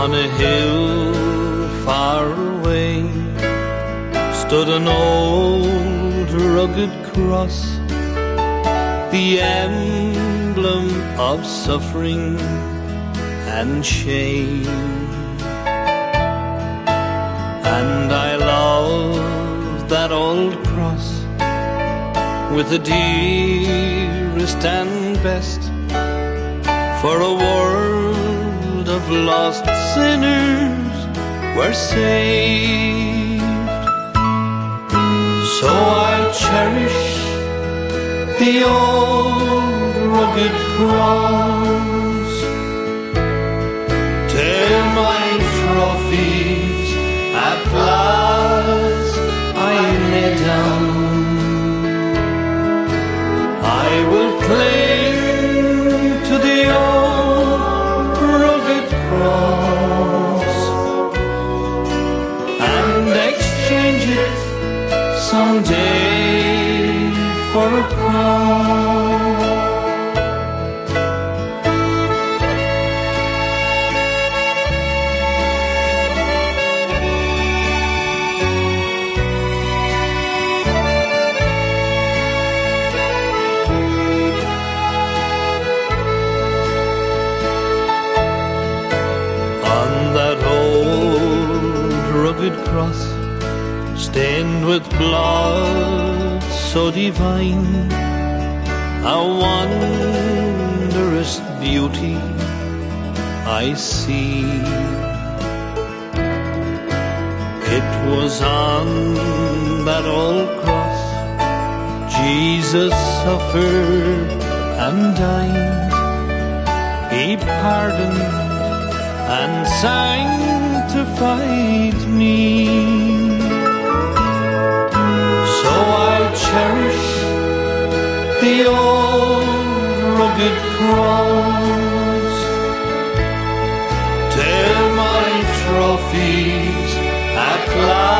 On a hill far away stood an old rugged cross, the emblem of suffering and shame. And I love that old cross with the dearest and best, for a world of lost sinners were saved. So I'll cherish the old rugged cross till my trophies at last I lay down. I will cling to the old rugged cross and exchange it someday for a crown. Rugged cross, stained with blood so divine, a wondrous beauty I see. It was on that old cross Jesus suffered and died. He pardoned and sanctified me. So I'll cherish the old rugged cross till my trophies at last